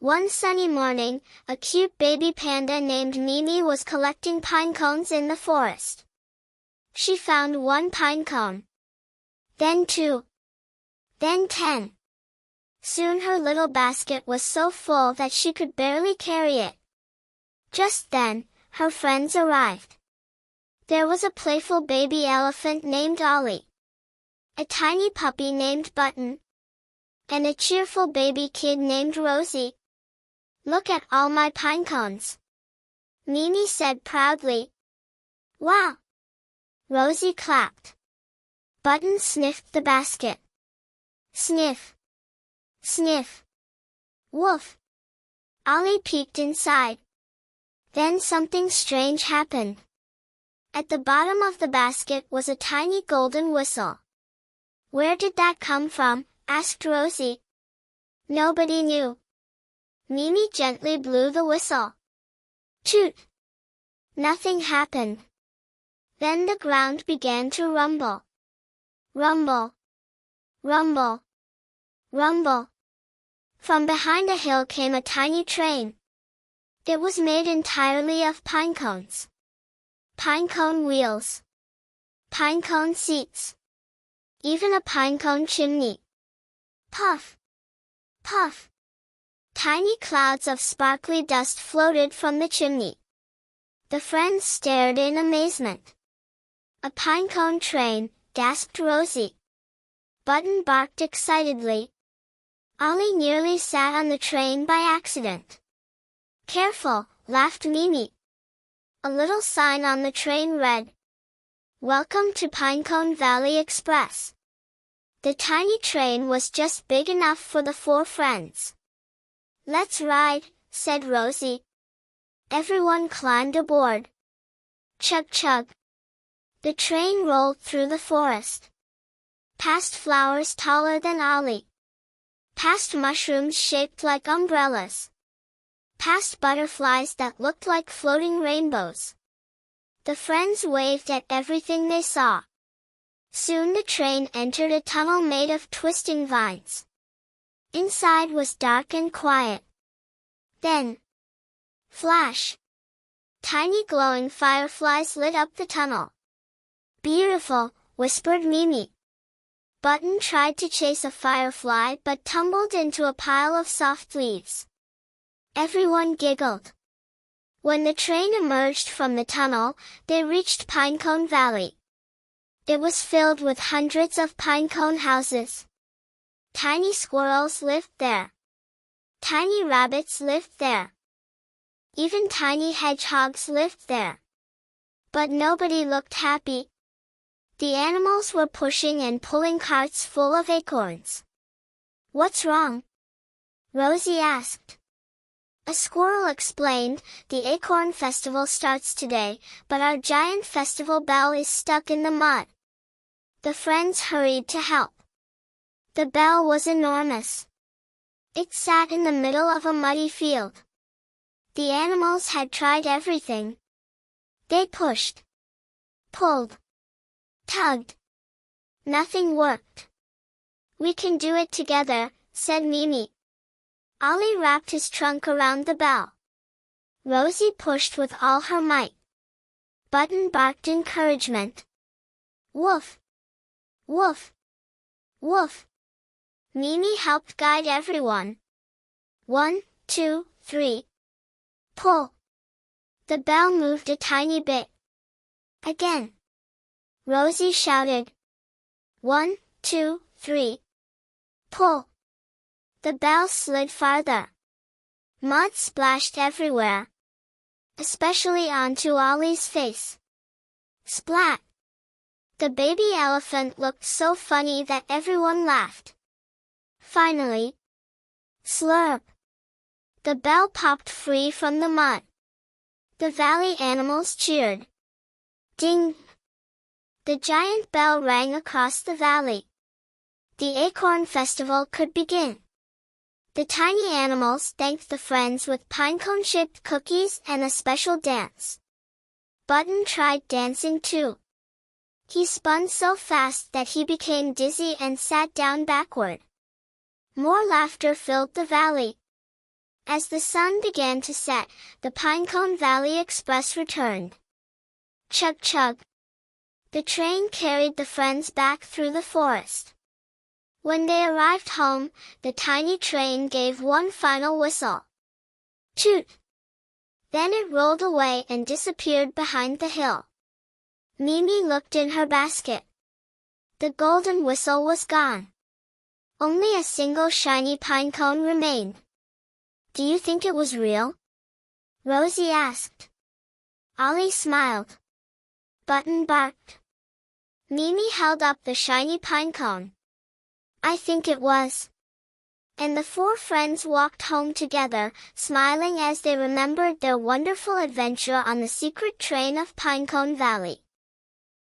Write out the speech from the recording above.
One sunny morning, a cute baby panda named Mimi was collecting pine cones in the forest. She found one pine cone. Then 2. Then 10. Soon her little basket was so full that she could barely carry it. Just then, her friends arrived. There was a playful baby elephant named Ollie, a tiny puppy named Button, and a cheerful baby kid named Rosie. "Look at all my pine cones," Mimi said proudly. "Wow!" Rosie clapped. Button sniffed the basket. Sniff! Sniff! Woof! Ollie peeked inside. Then something strange happened. At the bottom of the basket was a tiny golden whistle. "Where did that come from?" asked Rosie. Nobody knew. Mimi gently blew the whistle. Toot! Nothing happened. Then the ground began to rumble. Rumble! Rumble! Rumble! From behind a hill came a tiny train. It was made entirely of pine cones. Pine cone wheels. Pine cone seats. Even a pine cone chimney. Puff! Puff! Tiny clouds of sparkly dust floated from the chimney. The friends stared in amazement. "A pinecone train," gasped Rosie. Button barked excitedly. Ollie nearly sat on the train by accident. "Careful," laughed Mimi. A little sign on the train read, "Welcome to Pinecone Valley Express." The tiny train was just big enough for the 4 friends. "Let's ride," said Rosie. Everyone climbed aboard. Chug chug. The train rolled through the forest. Past flowers taller than Ollie. Past mushrooms shaped like umbrellas. Past butterflies that looked like floating rainbows. The friends waved at everything they saw. Soon the train entered a tunnel made of twisting vines. Inside was dark and quiet. Then, flash! Tiny glowing fireflies lit up the tunnel. "Beautiful," whispered Mimi. Button tried to chase a firefly but tumbled into a pile of soft leaves. Everyone giggled. When the train emerged from the tunnel, they reached Pinecone Valley. It was filled with hundreds of pinecone houses. Tiny squirrels lived there. Tiny rabbits lived there. Even tiny hedgehogs lived there. But nobody looked happy. The animals were pushing and pulling carts full of acorns. "What's wrong?" Rosie asked. A squirrel explained, "The Acorn Festival starts today, but our giant festival bell is stuck in the mud." The friends hurried to help. The bell was enormous. It sat in the middle of a muddy field. The animals had tried everything. They pushed, pulled, tugged. Nothing worked. "We can do it together," said Mimi. Ollie wrapped his trunk around the bell. Rosie pushed with all her might. Button barked encouragement. Woof! Woof! Woof! Mimi helped guide everyone. 1, 2, 3. Pull! The bell moved a tiny bit. Again. Rosie shouted. 1, 2, 3. Pull! The bell slid farther. Mud splashed everywhere. Especially onto Ollie's face. Splat! The baby elephant looked so funny that everyone laughed. Finally, slurp! The bell popped free from the mud. The valley animals cheered. Ding! The giant bell rang across the valley. The Acorn Festival could begin. The tiny animals thanked the friends with pinecone-shaped cookies and a special dance. Button tried dancing too. He spun so fast that he became dizzy and sat down backward. More laughter filled the valley. As the sun began to set, the Pinecone Valley Express returned. Chug chug. The train carried the friends back through the forest. When they arrived home, the tiny train gave one final whistle. Toot! Then it rolled away and disappeared behind the hill. Mimi looked in her basket. The golden whistle was gone. Only a single shiny pine cone remained. Do you think it was real? Rosie asked. Ollie smiled. Button barked. Mimi held up the shiny pine cone. I think it was. And the four friends walked home together, smiling as they remembered their wonderful adventure on the secret train of Pinecone Valley.